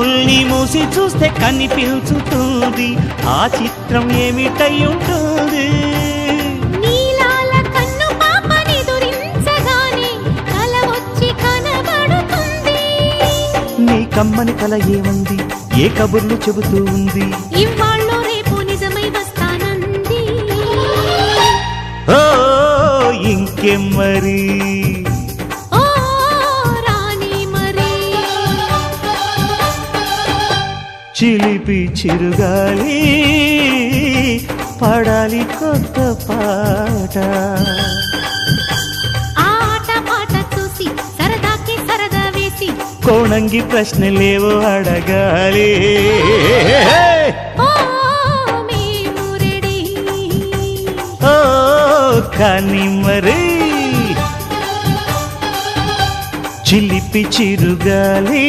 కన్నుల్ని మూసి చూస్తే కనిపించుతుంది ఆ చిత్రం ఏమిటై ఉంటుంది. నీలాల కన్ను పాపని దురించగానే కల వచ్చి కనబడుతుంది. నీ కమ్మని కల ఏముంది, ఏ కబుర్లు చెబుతూ ఉంది. ఇవాళ్ళో రేపు నిజమై వస్తానంది. ఓ ఇంకేం మరి, ఓ రాణి మరి. చిలిపి చిరుగాలి పాడాలి కొత్త పాట. ఆట పాట చూసి సరదాకి సరదా వేసి కోణంగి ప్రశ్నలేవో అడగాలి. ఓ మేము రెడీ. ఓ కానీ మరి చిలిపి చిరుగాలి